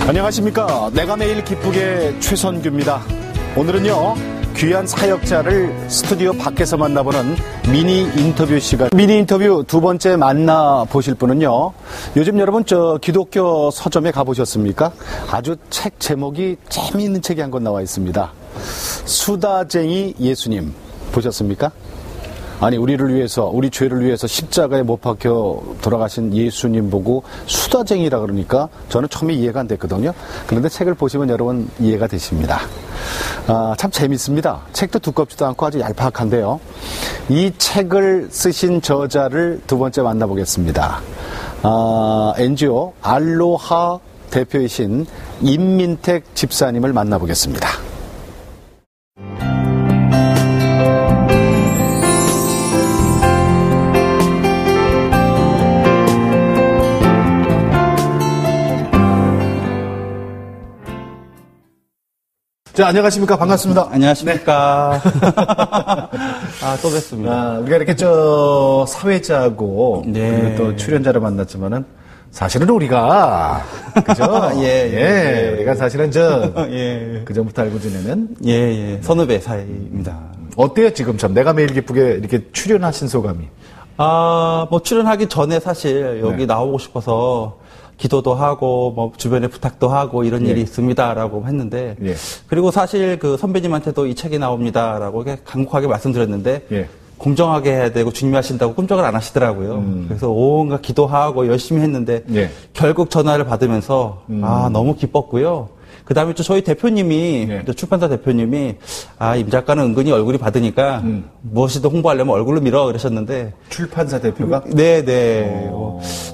안녕하십니까. 내가 매일 기쁘게 최선규입니다. 오늘은요, 귀한 사역자를 스튜디오 밖에서 만나보는 미니 인터뷰 시간. 미니 인터뷰 두 번째 만나보실 분은요, 요즘 여러분 기독교 서점에 가보셨습니까? 아주 책 제목이 재미있는 책이 한 권 나와 있습니다. 수다쟁이 예수님 보셨습니까? 아니, 우리를 위해서, 우리 죄를 위해서 십자가에 못 박혀 돌아가신 예수님 보고 수다쟁이라 그러니까 저는 처음에 이해가 안 됐거든요. 그런데 책을 보시면 여러분 이해가 되십니다. 참 재밌습니다. 책도 두껍지도 않고 아주 얄팍한데요. 이 책을 쓰신 저자를 두 번째 만나보겠습니다. NGO 알로하 대표이신 임민택 집사님을 만나보겠습니다. 자, 안녕하십니까. 반갑습니다. 안녕하십니까. 또 뵙습니다. 우리가 이렇게 사회자고, 네. 그리고 또 출연자를 만났지만은, 사실은 우리가, 그죠? 예. 우리가 사실은 예. 그전부터 알고 지내는. 예. 선후배 사이입니다. 어때요, 지금 참? 내가 매일 기쁘게 이렇게 출연하신 소감이? 출연하기 전에 사실 여기 나오고 싶어서, 기도도 하고, 주변에 부탁도 하고, 이런 일이 있습니다라고 했는데, 그리고 사실 선배님한테도 이 책이 나옵니다라고 간곡하게 말씀드렸는데, 공정하게 해야 되고, 주님이 하신다고 꿈쩍을 안 하시더라고요. 그래서 온갖 기도하고 열심히 했는데, 결국 전화를 받으면서, 너무 기뻤고요. 그 다음에 또 저희 대표님이, 출판사 대표님이, 임 작가는 은근히 얼굴이 받으니까, 무엇이든 홍보하려면 얼굴로 밀어, 그러셨는데. 출판사 대표가? 네네.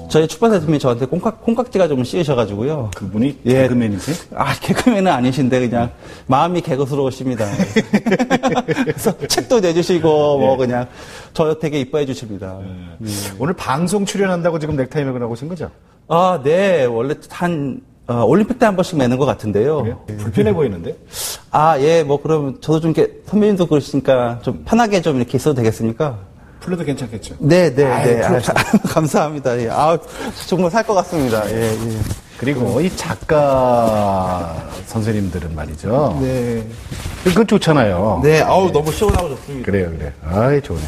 저희 출판사 대표님이 저한테 콩깍지가 좀 씌우셔가지고요. 그분이 개그맨이세요? 개그맨은 아니신데, 그냥, 마음이 개그스러우십니다. 그래서 책도 내주시고, 그냥, 저 되게 이뻐해 주십니다. 오늘 방송 출연한다고 지금 넥타이 매고 나오신 거죠? 네. 원래 올림픽 때 한 번씩 매는 것 같은데요. 그래요? 불편해 보이는데? 그럼 저도 좀 이렇게, 선배님도 그러시니까 좀 편하게 좀 이렇게 있어도 되겠습니까? 풀려도 괜찮겠죠? 네. 감사합니다. 정말 살 것 같습니다. 예. 그리고 이 작가 선생님들은 말이죠. 네. 그건 좋잖아요. 네, 너무 시원하고 좋습니다. 그래요. 좋네.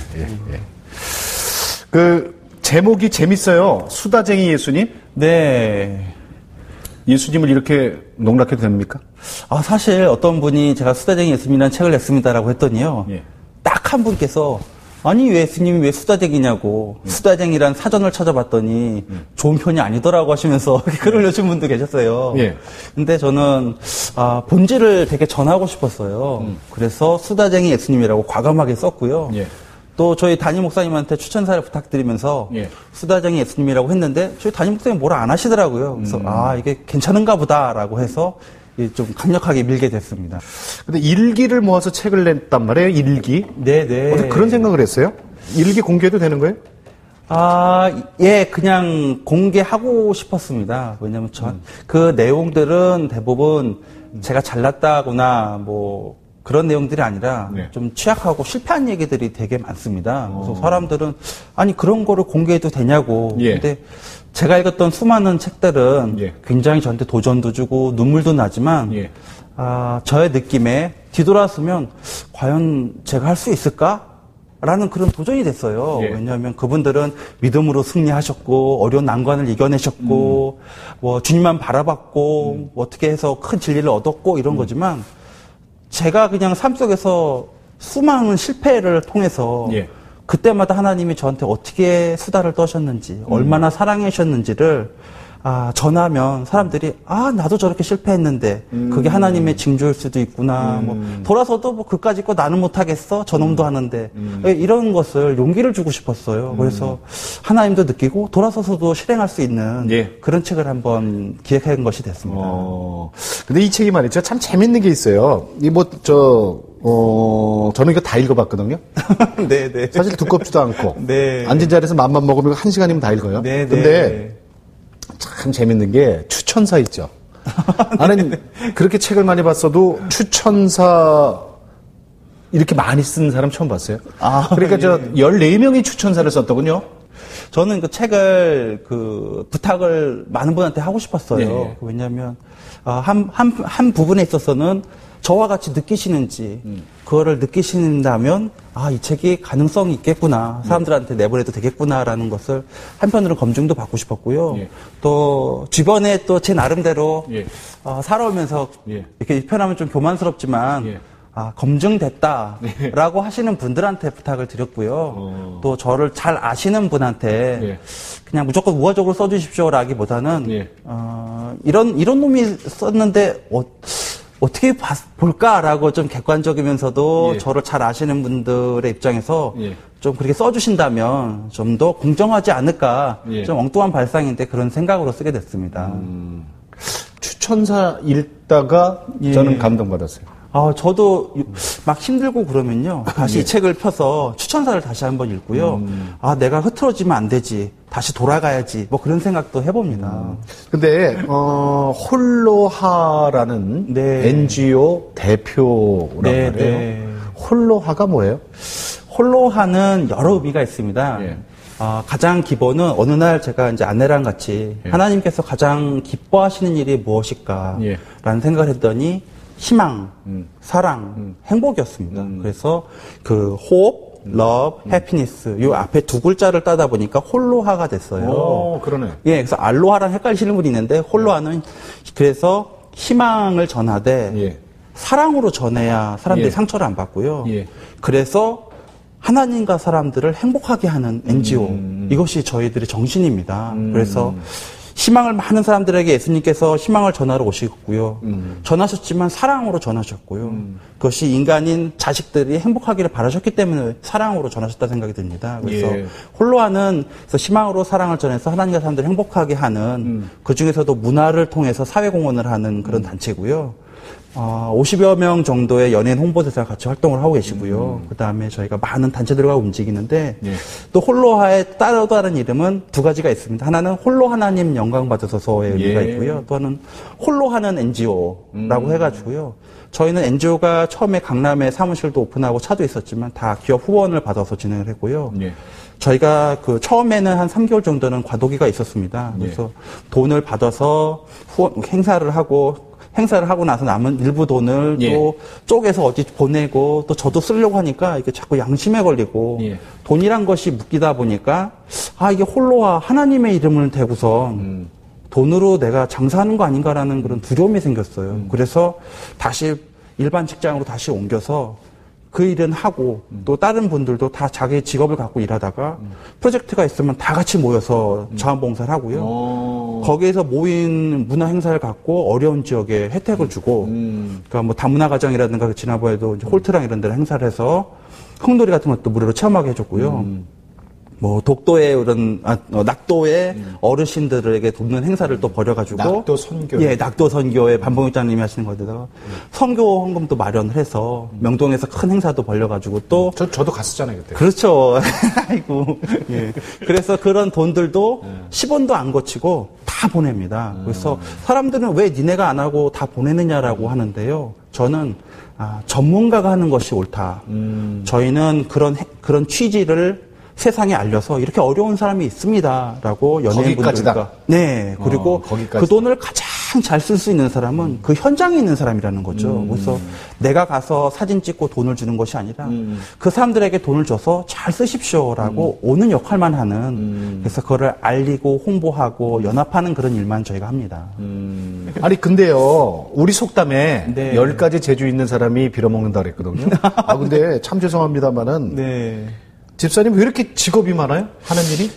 제목이 재밌어요. 수다쟁이 예수님? 네. 예수님을 이렇게 농락해도 됩니까? 사실 어떤 분이 제가 수다쟁이 예수님이라는 책을 냈습니다라고 했더니요. 딱 한 분께서 아니 예수님이 왜 수다쟁이냐고 수다쟁이란 사전을 찾아봤더니 좋은 편이 아니더라고 하시면서 글을 올려준 분도 계셨어요. 근데 저는 본질을 되게 전하고 싶었어요. 그래서 수다쟁이 예수님이라고 과감하게 썼고요. 또 저희 담임 목사님한테 추천사를 부탁드리면서 수다쟁이 예수님이라고 했는데 저희 담임 목사님이 뭐라 안 하시더라고요. 그래서 이게 괜찮은가 보다라고 해서 좀 강력하게 밀게 됐습니다. 근데 일기를 모아서 책을 냈단 말이에요? 일기? 네네. 어떻게 그런 생각을 했어요? 일기 공개해도 되는 거예요? 그냥 공개하고 싶었습니다. 왜냐면 그 내용들은 대부분 제가 잘났다거나 그런 내용들이 아니라 좀 취약하고 실패한 얘기들이 되게 많습니다. 그래서 사람들은 그런 거를 공개해도 되냐고. 근데 제가 읽었던 수많은 책들은 굉장히 저한테 도전도 주고 눈물도 나지만 저의 느낌에 뒤돌아서면 과연 제가 할 수 있을까? 라는 그런 도전이 됐어요. 왜냐하면 그분들은 믿음으로 승리하셨고 어려운 난관을 이겨내셨고 주님만 바라봤고 어떻게 해서 큰 진리를 얻었고 이런 거지만 제가 그냥 삶 속에서 수많은 실패를 통해서 그때마다 하나님이 저한테 어떻게 수다를 떠셨는지 얼마나 사랑해 주셨는지를 전하면 사람들이 나도 저렇게 실패했는데 그게 하나님의 징조일 수도 있구나. 돌아서도 그까짓 거 나는 못하겠어. 저놈도 하는데 이런 것을 용기를 주고 싶었어요. 그래서 하나님도 느끼고 돌아서서도 실행할 수 있는 그런 책을 한번 기획한 것이 됐습니다. 근데 이 책이 말이죠. 참 재밌는 게 있어요. 저는 이거 다 읽어봤거든요. 네. 사실 두껍지도 않고 앉은 자리에서 맘만 먹으면 1시간이면 다 읽어요. 근데 참 재밌는 게 추천사 있죠. 나는 그렇게 책을 많이 봤어도 추천사 이렇게 많이 쓴 사람 처음 봤어요. 그러니까 14명이 추천사를 썼더군요. 저는 그 책을 부탁을 많은 분한테 하고 싶었어요. 네. 왜냐하면 한 부분에 있어서는 저와 같이 느끼시는지 그거를 느끼신다면 이 책이 가능성이 있겠구나. 사람들한테 내보내도 되겠구나라는 것을 한편으로 검증도 받고 싶었고요. 예. 또 주변에 또 제 나름대로 예. 살아오면서 예. 이렇게 표현하면 좀 교만스럽지만 예. 검증됐다라고 하시는 분들한테 부탁을 드렸고요. 또 저를 잘 아시는 분한테 예. 그냥 무조건 우화적으로 써주십시오라기보다는 예. 이런 놈이 썼는데 어떻게 볼까라고 좀 객관적이면서도 예. 저를 잘 아시는 분들의 입장에서 예. 좀 그렇게 써주신다면 좀 더 공정하지 않을까. 예. 좀 엉뚱한 발상인데 그런 생각으로 쓰게 됐습니다. 추천사 읽다가 예. 저는 감동받았어요. 저도 막 힘들고 그러면요. 다시 예. 이 책을 펴서 추천사를 다시 한번 읽고요. 내가 흐트러지면 안 되지. 다시 돌아가야지. 뭐 그런 생각도 해봅니다. 근데, 홀로하라는 네. NGO 대표란 네, 말이에요. 네. 홀로하가 뭐예요? 홀로하는 여러 의미가 있습니다. 예. 가장 기본은 어느 날 제가 이제 아내랑 같이 예. 하나님께서 가장 기뻐하시는 일이 무엇일까? 예. 라는 생각을 했더니 희망, 사랑, 행복이었습니다. 그래서 그 hope, love, happiness 요 앞에 두 글자를 따다 보니까 홀로하가 됐어요. 그러네. 예, 그래서 알로하랑 헷갈리시는 분이 있는데 홀로하는 그래서 희망을 전하되 예. 사랑으로 전해야 사람들이 예. 상처를 안 받고요. 예. 그래서 하나님과 사람들을 행복하게 하는 NGO 이것이 저희들의 정신입니다. 그래서 희망을 많은 사람들에게 예수님께서 희망을 전하러 오셨고요. 전하셨지만 사랑으로 전하셨고요. 그것이 인간인 자식들이 행복하기를 바라셨기 때문에 사랑으로 전하셨다 생각이 듭니다. 그래서 예. 홀로하는 그래서 희망으로 사랑을 전해서 하나님과 사람들을 행복하게 하는 그 중에서도 문화를 통해서 사회공헌을 하는 그런 단체고요. 50여 명 정도의 연예인 홍보대사가 같이 활동을 하고 계시고요. 그 다음에 저희가 많은 단체들과 움직이는데, 예. 또 홀로하의 따로 다른 이름은 두 가지가 있습니다. 하나는 홀로 하나님 영광 받으소서의 의미가 예. 있고요. 또 하나는 홀로 하는 NGO라고 해가지고요. 저희는 NGO가 처음에 강남에 사무실도 오픈하고 차도 있었지만 다 기업 후원을 받아서 진행을 했고요. 예. 저희가 처음에는 한 3개월 정도는 과도기가 있었습니다. 그래서 돈을 받아서 행사를 하고 나서 남은 일부 돈을 예. 또 쪼개서 어디 보내고 또 저도 쓰려고 하니까 이게 자꾸 양심에 걸리고 예. 돈이란 것이 묶이다 보니까 이게 홀로와 하나님의 이름을 대고서 돈으로 내가 장사하는 거 아닌가라는 그런 두려움이 생겼어요. 그래서 다시 일반 직장으로 다시 옮겨서 그 일은 하고 또 다른 분들도 다 자기 직업을 갖고 일하다가 프로젝트가 있으면 다 같이 모여서 자원봉사를 하고요. 거기에서 모인 문화 행사를 갖고 어려운 지역에 혜택을 주고 그러니까 뭐 다문화 가정이라든가 지난번에도 이제 홀트랑 이런 데를 행사를 해서 흥놀이 같은 것도 무료로 체험하게 해줬고요. 뭐 독도의 그런 낙도의 어르신들에게 돕는 행사를 또 벌여가지고 낙도 선교. 예, 낙도 선교에 반봉육장님이 하시는 거에다가 선교 헌금도 마련을 해서 명동에서 큰 행사도 벌려가지고 또 저도 갔었잖아요 그때. 그렇죠. 아이고 예. 그래서 그런 돈들도 10원도 안 거치고 다 보냅니다. 그래서 사람들은 왜 니네가 안 하고 다 보내느냐라고 하는데요. 저는 전문가가 하는 것이 옳다. 저희는 그런 취지를 세상에 알려서 이렇게 어려운 사람이 있습니다라고 연예인분들과 네 그리고 그 돈을 가장 잘 쓸 수 있는 사람은 그 현장에 있는 사람이라는 거죠. 그래서 내가 가서 사진 찍고 돈을 주는 것이 아니라 그 사람들에게 돈을 줘서 잘 쓰십시오라고 오는 역할만 하는 그래서 그거를 알리고 홍보하고 연합하는 그런 일만 저희가 합니다. 아니 근데요 우리 속담에 네. 10가지 재주 있는 사람이 빌어먹는다 그랬거든요. 근데 참 죄송합니다만은 네. 집사님 왜 이렇게 직업이 많아요? 하는 일이?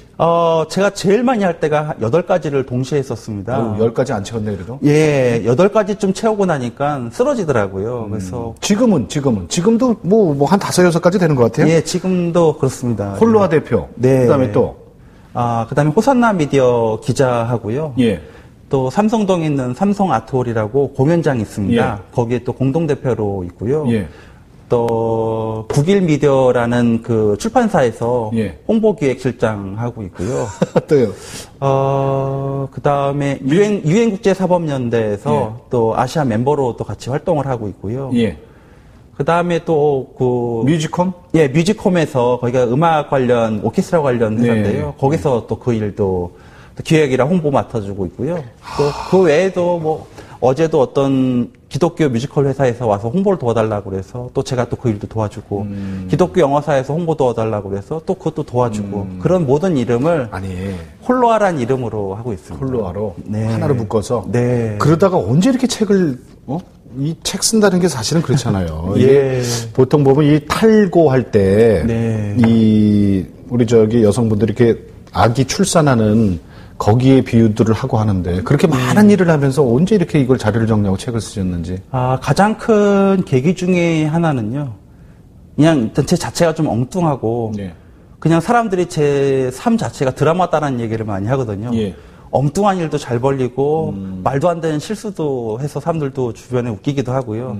제가 제일 많이 할 때가 8가지를 동시에 했었습니다. 10가지 안 채웠네 그래도? 예, 8가지쯤 채우고 나니까 쓰러지더라고요. 그래서. 지금도 뭐 한 5, 6가지 되는 것 같아요? 예, 지금도 그렇습니다. 홀로하 대표. 네. 그 다음에 또? 그 다음에 호산나 미디어 기자하고요. 예. 또 삼성동에 있는 삼성 아트홀이라고 공연장이 있습니다. 예. 거기에 또 공동대표로 있고요. 예. 또 북일 미디어라는 그 출판사에서 예. 홍보기획실장 하고 있고요. 또요. 그 다음에 유엔국제사법연대에서 예. 또 아시아 멤버로 또 같이 활동을 하고 있고요. 예. 그 다음에 또 뮤지콤? 예, 뮤지콤에서 거기가 음악 관련, 오케스트라 관련 회사인데요. 네. 거기서 또 그 일도 기획이랑 홍보 맡아주고 있고요. 또 그 외에도 뭐 어제도 어떤 기독교 뮤지컬 회사에서 와서 홍보를 도와달라고 그래서 또 제가 또 그 일도 도와주고 기독교 영화사에서 홍보 도와달라고 그래서 또 그것도 도와주고 그런 모든 이름을 홀로아란 이름으로 하고 있습니다. 홀로아로 네. 하나로 묶어서. 네. 그러다가 언제 이렇게 책을 이 책 쓴다는 게 사실은 그렇잖아요. 예. 보통 보면 이 탈고할 때 네. 이 우리 저기 여성분들이 이렇게 아기 출산하는 거기에 비유들을 하고 하는데 그렇게 많은 일을 하면서 언제 이렇게 이걸 자료를 정리하고 책을 쓰셨는지. 가장 큰 계기 중에 하나는요. 그냥 일단 제 자체가 좀 엉뚱하고 예. 그냥 사람들이 제 삶 자체가 드라마다라는 얘기를 많이 하거든요. 예. 엉뚱한 일도 잘 벌리고 말도 안 되는 실수도 해서 사람들도 주변에 웃기기도 하고요.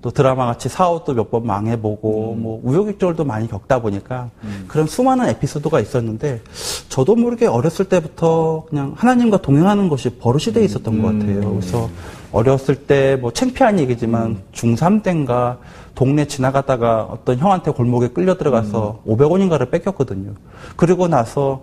또 드라마 같이 사업도 몇 번 망해보고 뭐 우여곡절도 많이 겪다 보니까 그런 수많은 에피소드가 있었는데 저도 모르게 어렸을 때부터 그냥 하나님과 동행하는 것이 버릇이 돼 있었던 것 같아요. 그래서 어렸을 때 뭐 창피한 얘기지만 중3 때인가 동네 지나가다가 어떤 형한테 골목에 끌려 들어가서 500원인가를 뺏겼거든요. 그리고 나서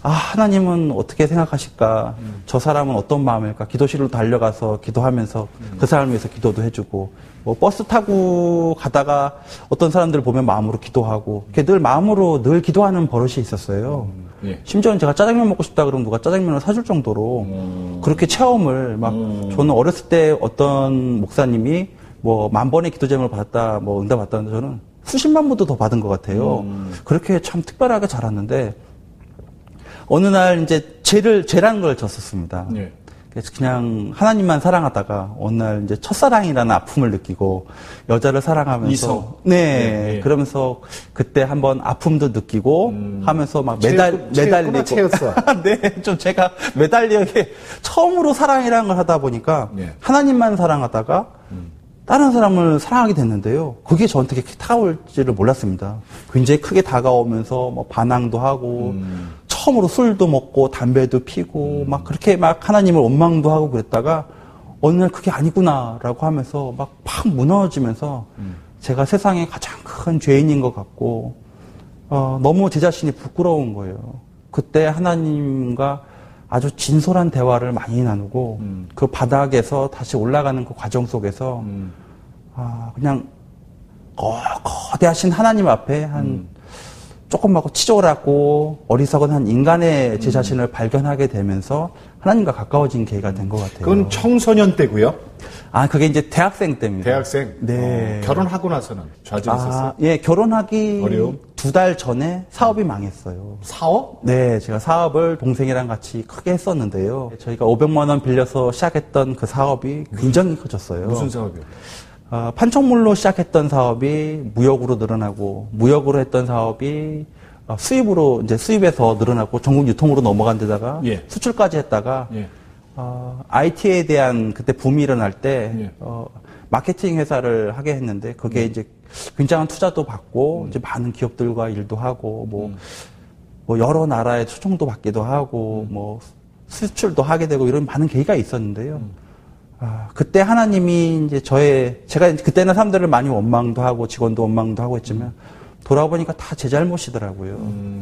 하나님은 어떻게 생각하실까? 저 사람은 어떤 마음일까? 기도실로 달려가서 기도하면서 그 사람을 위해서 기도도 해주고 뭐 버스 타고 가다가 어떤 사람들을 보면 마음으로 기도하고 늘 마음으로 늘 기도하는 버릇이 있었어요. 예. 심지어는 제가 짜장면 먹고 싶다 그러면 누가 짜장면을 사줄 정도로 그렇게 체험을 막 저는 어렸을 때 어떤 목사님이 뭐 10,000번의 기도 제목을 받았다, 뭐 응답 받았다는데 저는 수십만 번도 더 받은 것 같아요. 그렇게 참 특별하게 자랐는데 어느 날 이제 죄라는 걸 졌었습니다. 예. 그래서 그냥 하나님만 사랑하다가 어느 날 이제 첫사랑이라는 아픔을 느끼고 여자를 사랑하면서 이성. 네, 예. 그러면서 그때 한번 아픔도 느끼고 하면서 막 매달리고 체였어. 네, 좀 제가 매달리게 처음으로 사랑이라는 걸 하다 보니까 예. 하나님만 사랑하다가 다른 사람을 사랑하게 됐는데요. 그게 저한테 그렇게 다가올지를 몰랐습니다. 굉장히 크게 다가오면서 뭐 반항도 하고 처음으로 술도 먹고 담배도 피고 막 그렇게 막 하나님을 원망도 하고 그랬다가 어느 날 그게 아니구나라고 하면서 막 무너지면서 제가 세상에 가장 큰 죄인인 것 같고 너무 제 자신이 부끄러운 거예요. 그때 하나님과 아주 진솔한 대화를 많이 나누고 그 바닥에서 다시 올라가는 그 과정 속에서 그냥 거대하신 하나님 앞에 조금하고 치졸하고 어리석은 한 인간의 제 자신을 발견하게 되면서 하나님과 가까워진 계기가 된 것 같아요. 그건 청소년 때고요. 그게 이제 대학생 때입니다. 대학생. 네. 결혼하고 나서는 좌절했었어요. 예, 결혼하기 어려움? 2달 전에 사업이 망했어요. 사업? 네, 제가 사업을 동생이랑 같이 크게 했었는데요. 저희가 500만 원 빌려서 시작했던 그 사업이 굉장히 커졌어요. 무슨 사업이요? 판촉물로 시작했던 사업이 무역으로 늘어나고, 무역으로 했던 사업이 수입으로, 이제 수입에서 늘어나고, 전국 유통으로 넘어간 데다가 예. 수출까지 했다가, 예. IT에 대한 그때 붐이 일어날 때, 예. 마케팅 회사를 하게 했는데, 그게 이제 굉장한 투자도 받고, 이제 많은 기업들과 일도 하고, 뭐 여러 나라에 초청도 받기도 하고, 뭐 수출도 하게 되고, 이런 많은 계기가 있었는데요. 그때 하나님이 이제 제가 그때는 사람들을 많이 원망도 하고, 직원도 원망도 하고 했지만, 돌아보니까 다 제 잘못이더라고요.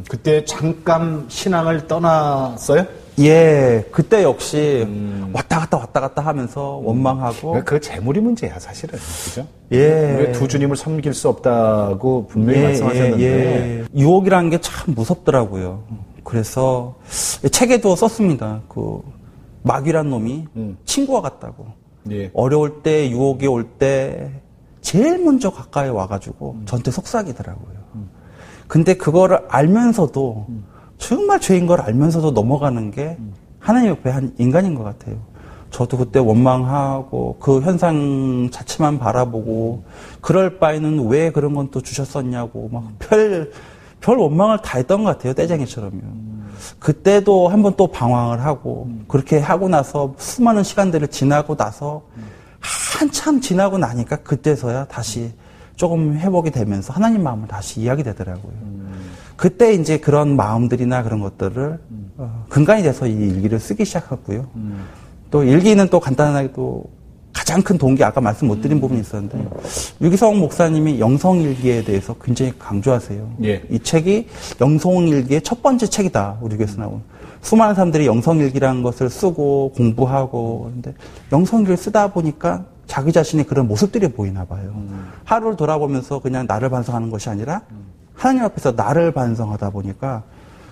그때 잠깐 신앙을 떠났어요? 예, 그때 역시 왔다 갔다 하면서 원망하고. 그 재물이 문제야, 사실은. 그죠? 예. 왜 두 주님을 섬길 수 없다고 분명히 말씀하셨는데. 유혹이라는 게 참 무섭더라고요. 그래서 책에도 썼습니다. 마귀란 놈이 친구와 같다고. 예. 어려울 때, 유혹이 올 때 제일 먼저 가까이 와가지고 저한테 속삭이더라고요. 근데 그거를 알면서도 정말 죄인 걸 알면서도 넘어가는 게 하나님 옆에 한 인간인 것 같아요. 저도 그때 원망하고 그 현상 자체만 바라보고 그럴 바에는 왜 그런 건 또 주셨었냐고 막 별 원망을 다 했던 것 같아요. 떼쟁이처럼요. 그때도 한번 또 방황을 하고 그렇게 하고 나서 수많은 시간들을 지나고 나서 한참 지나고 나니까 그때서야 다시 조금 회복이 되면서 하나님 마음을 다시 이해하게 되더라고요. 그때 이제 그런 마음들이나 그런 것들을 근간이 돼서 이 일기를 쓰기 시작했고요. 또 일기는 또 간단하게 또 가장 가장 큰 동기, 아까 말씀 못 드린 부분이 있었는데, 유기성 목사님이 영성일기에 대해서 굉장히 강조하세요. 예. 이 책이 영성일기의 첫 번째 책이다, 우리 교회에서 나온. 수많은 사람들이 영성일기라는 것을 쓰고 공부하고, 근데 영성일기를 쓰다 보니까 자기 자신의 그런 모습들이 보이나 봐요. 하루를 돌아보면서 그냥 나를 반성하는 것이 아니라 하나님 앞에서 나를 반성하다 보니까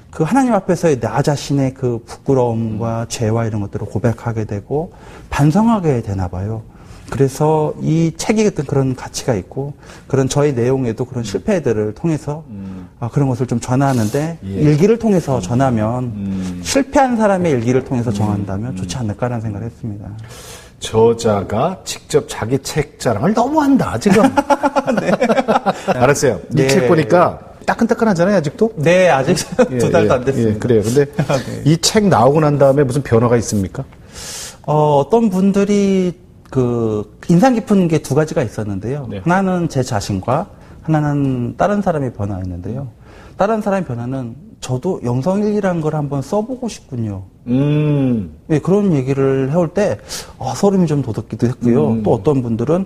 그 하나님 앞에서의 나 자신의 그 부끄러움과 죄와 이런 것들을 고백하게 되고 반성하게 되나 봐요. 그래서 이 책에 어떤 그런 가치가 있고 그런 저의 내용에도 그런 실패들을 통해서 그런 것을 좀 전하는데 예. 일기를 통해서 전하면 실패한 사람의 일기를 통해서 전한다면 좋지 않을까라는 생각을 했습니다. 저자가 직접 자기 책 자랑을 너무 한다, 지금. 네. 알았어요. 이 책 보니까 따끈따끈하잖아요, 아직도? 네, 아직 두 달도 안 됐습니다. 예, 그래요. 근데 네. 이 책 나오고 난 다음에 무슨 변화가 있습니까? 어떤 분들이 그 인상 깊은 게 두 가지가 있었는데요. 네. 하나는 제 자신과 하나는 다른 사람의 변화였는데요. 다른 사람의 변화는 저도 영성일기라는 걸 한번 써보고 싶군요. 네, 그런 얘기를 해올 때 소름이 좀 돋았기도 했고요. 또 어떤 분들은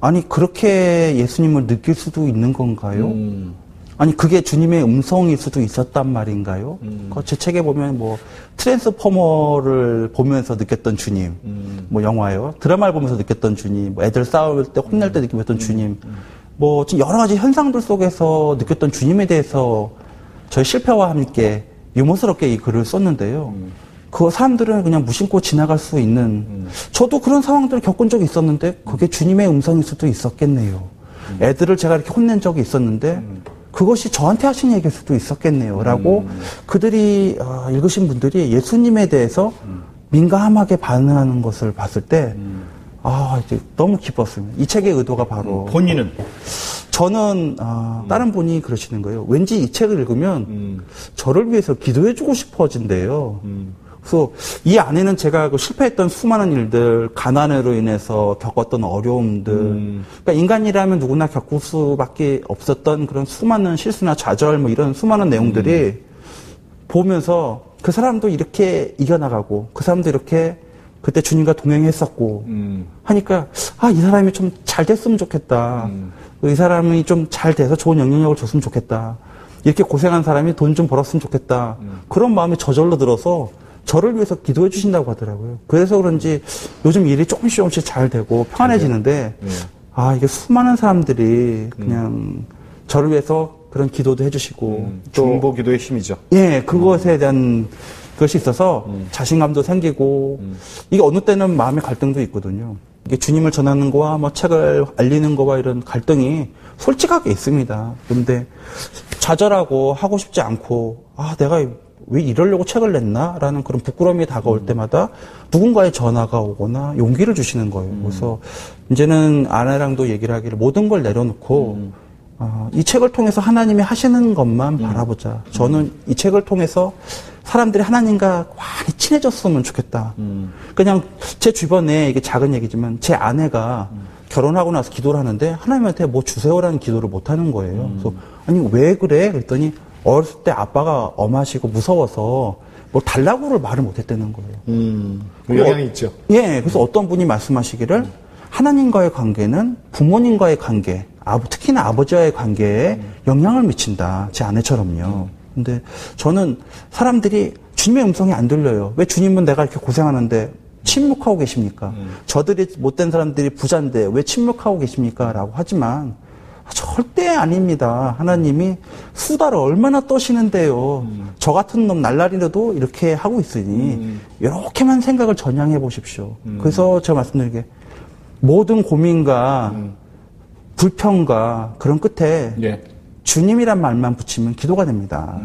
아니 그렇게 예수님을 느낄 수도 있는 건가요? 아니 그게 주님의 음성일 수도 있었단 말인가요? 제 책에 보면 뭐 트랜스포머를 보면서 느꼈던 주님, 뭐 영화요. 드라마를 보면서 느꼈던 주님, 뭐 애들 싸울 때 혼낼 때 느꼈던 주님, 뭐 지금 여러 가지 현상들 속에서 느꼈던 주님에 대해서 저희 실패와 함께 유머스럽게 이 글을 썼는데요. 그 사람들은 그냥 무심코 지나갈 수 있는, 저도 그런 상황들을 겪은 적이 있었는데 그게 주님의 음성일 수도 있었겠네요. 애들을 제가 이렇게 혼낸 적이 있었는데 그것이 저한테 하신 얘기일 수도 있었겠네요. 라고 그들이 읽으신 분들이 예수님에 대해서 민감하게 반응하는 것을 봤을 때 이제 너무 기뻤습니다. 이 책의 의도가 바로 본인은? 저는 다른 분이 그러시는 거예요. 왠지 이 책을 읽으면 저를 위해서 기도해주고 싶어진대요. 그래서 이 안에는 제가 그 실패했던 수많은 일들, 가난으로 인해서 겪었던 어려움들, 그러니까 인간이라면 누구나 겪을 수밖에 없었던 그런 수많은 실수나 좌절, 뭐 이런 수많은 내용들이 보면서 그 사람도 이렇게 이겨나가고, 그 사람도 이렇게 그때 주님과 동행했었고, 하니까, 이 사람이 좀 잘 됐으면 좋겠다. 이 사람이 좀 잘 돼서 좋은 영향력을 줬으면 좋겠다. 이렇게 고생한 사람이 돈 좀 벌었으면 좋겠다. 그런 마음이 저절로 들어서 저를 위해서 기도해 주신다고 하더라고요. 그래서 그런지 요즘 일이 조금씩 잘 되고 편안해지는데, 이게 수많은 사람들이 그냥 저를 위해서 그런 기도도 해주시고. 중보 기도의 힘이죠. 예, 그것에 대한 것이 있어서 자신감도 생기고, 이게 어느 때는 마음의 갈등도 있거든요. 이게 주님을 전하는 거와 뭐 책을 알리는 거와 이런 갈등이 솔직하게 있습니다. 근데 좌절하고 하고 싶지 않고, 내가 왜 이러려고 책을 냈나? 라는 그런 부끄러움이 다가올 때마다 누군가의 전화가 오거나 용기를 주시는 거예요. 그래서 이제는 아내랑도 얘기를 하기를 모든 걸 내려놓고 이 책을 통해서 하나님이 하시는 것만 바라보자. 저는 이 책을 통해서 사람들이 하나님과 많이 친해졌으면 좋겠다. 그냥 제 주변에 이게 작은 얘기지만 제 아내가 결혼하고 나서 기도를 하는데 하나님한테 뭐 주세요라는 기도를 못 하는 거예요. 그래서 아니 왜 그래? 그랬더니 어렸을 때 아빠가 엄하시고 무서워서 뭐 달라고를 말을 못했다는 거예요. 영향이 있죠. 예, 그래서 어떤 분이 말씀하시기를 하나님과의 관계는 부모님과의 관계, 특히나 아버지와의 관계에 영향을 미친다. 제 아내처럼요. 근데 저는 사람들이 주님의 음성이 안 들려요. 왜 주님은 내가 이렇게 고생하는데 침묵하고 계십니까? 저들이 못된 사람들이 부자인데 왜 침묵하고 계십니까? 라고 하지만 절대 아닙니다. 하나님이 수다를 얼마나 떠시는데요. 저 같은 놈 날라리라도 이렇게 하고 있으니 이렇게만 생각을 전향해 보십시오. 그래서 제가 말씀드리게 모든 고민과 불평과 그런 끝에 주님이란 말만 붙이면 기도가 됩니다.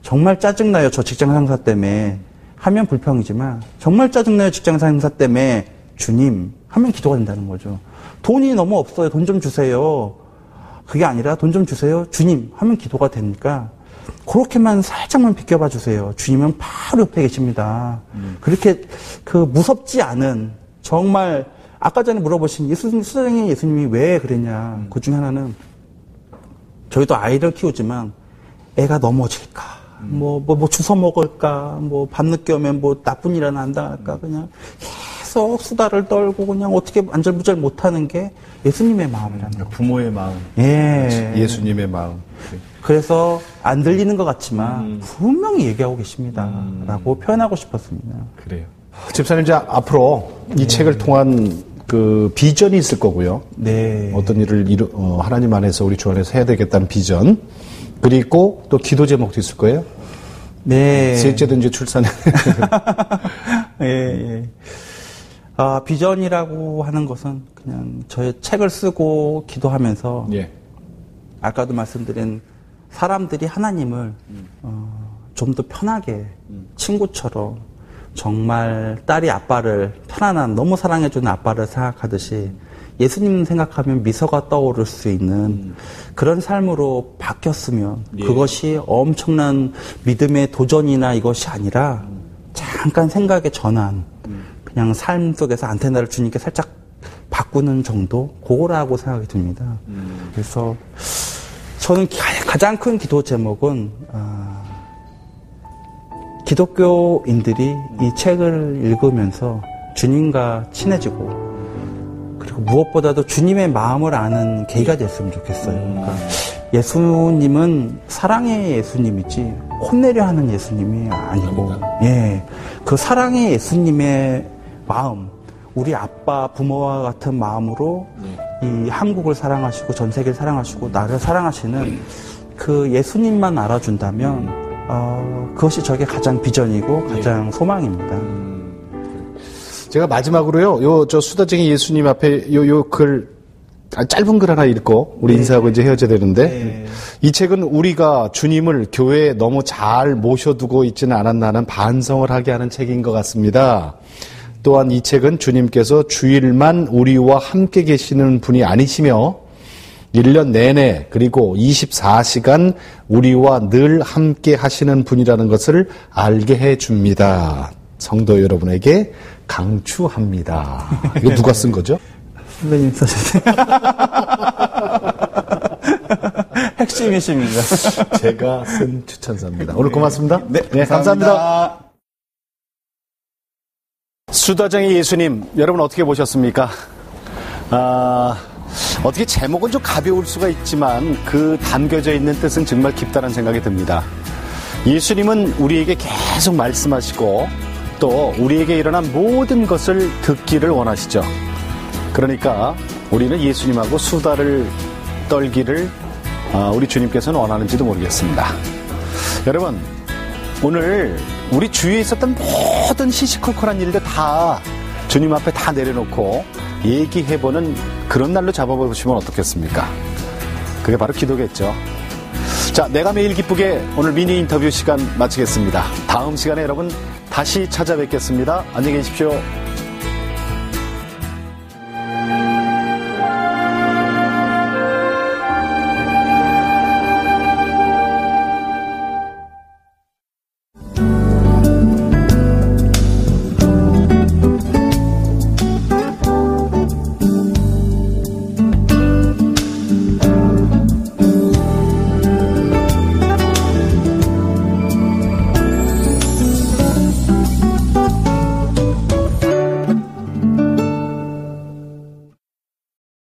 정말 짜증나요. 저 직장 상사 때문에 하면 불평이지만 정말 짜증나요. 직장 상사 때문에 주님 하면 기도가 된다는 거죠. 돈이 너무 없어요. 돈 좀 주세요. 그게 아니라 돈 좀 주세요. 주님 하면 기도가 되니까 그렇게만 살짝만 비껴봐 주세요. 주님은 바로 옆에 계십니다. 그렇게 무섭지 않은 정말 아까 전에 물어보신 수장의 예수님이 왜 그랬냐. 그 중에 하나는 저희도 아이를 키우지만 애가 넘어질까. 뭐 주워 먹을까. 뭐 밤늦게 오면 뭐 나쁜 일 하나 한다 할까. 그냥 계속 수다를 떨고 그냥 어떻게 안절부절 못하는 게 예수님의 마음이라는 거예요. 부모의 마음. 예. 예수님의 마음. 그래서 안 들리는 것 같지만 분명히 얘기하고 계십니다. 라고 표현하고 싶었습니다. 그래요. 집사님, 이제 앞으로 이 책을 통한 그 비전이 있을 거고요. 네. 어떤 일을 하나님 안에서 우리 주 안에서 해야 되겠다는 비전. 그리고 또 기도 제목도 있을 거예요. 네. 셋째도 이제 출산해. 예, 예. 비전이라고 하는 것은 그냥 저의 책을 쓰고 기도하면서 예. 아까도 말씀드린 사람들이 하나님을 좀 더 편하게 친구처럼 정말 딸이 아빠를 편안한 너무 사랑해주는 아빠를 생각하듯이 예수님 생각하면 미소가 떠오를 수 있는 그런 삶으로 바뀌었으면 예. 그것이 엄청난 믿음의 도전이나 이것이 아니라 잠깐 생각의 전환 그냥 삶 속에서 안테나를 주님께 살짝 바꾸는 정도 그거라고 생각이 듭니다. 그래서 저는 가장 큰 기도 제목은 기독교인들이 이 책을 읽으면서 주님과 친해지고 그리고 무엇보다도 주님의 마음을 아는 계기가 됐으면 좋겠어요. 그러니까 예수님은 사랑의 예수님이지 혼내려 하는 예수님이 아니고 예, 그 사랑의 예수님의 마음 우리 아빠 부모와 같은 마음으로 이 한국을 사랑하시고 전 세계를 사랑하시고 나를 사랑하시는 그 예수님만 알아준다면 그것이 저에게 가장 비전이고 가장 소망입니다. 제가 마지막으로요, 저 수다쟁이 예수님 앞에 요 글, 짧은 글 하나 읽고 우리 인사하고 이제 헤어져야 되는데, 이 책은 우리가 주님을 교회에 너무 잘 모셔두고 있지는 않았나 하는 반성을 하게 하는 책인 것 같습니다. 또한 이 책은 주님께서 주일만 우리와 함께 계시는 분이 아니시며 1년 내내 그리고 24시간 우리와 늘 함께 하시는 분이라는 것을 알게 해줍니다. 성도 여러분에게 강추합니다. 이거 누가 쓴 거죠? 선배님 써주세요. 핵심이십니다. 제가 쓴 추천사입니다. 오늘 고맙습니다. 네, 감사합니다. 수다쟁이 예수님, 여러분 어떻게 보셨습니까? 어떻게 제목은 좀 가벼울 수가 있지만 그 담겨져 있는 뜻은 정말 깊다는 생각이 듭니다. 예수님은 우리에게 계속 말씀하시고 또 우리에게 일어난 모든 것을 듣기를 원하시죠. 그러니까 우리는 예수님하고 수다를 떨기를 우리 주님께서는 원하는지도 모르겠습니다. 여러분, 오늘 우리 주위에 있었던 모든 시시콜콜한 일들 다 주님 앞에 다 내려놓고 얘기해보는 그런 날로 잡아보시면 어떻겠습니까? 그게 바로 기도겠죠. 자, 내가 매일 기쁘게 오늘 미니 인터뷰 시간 마치겠습니다. 다음 시간에 여러분 다시 찾아뵙겠습니다. 안녕히 계십시오.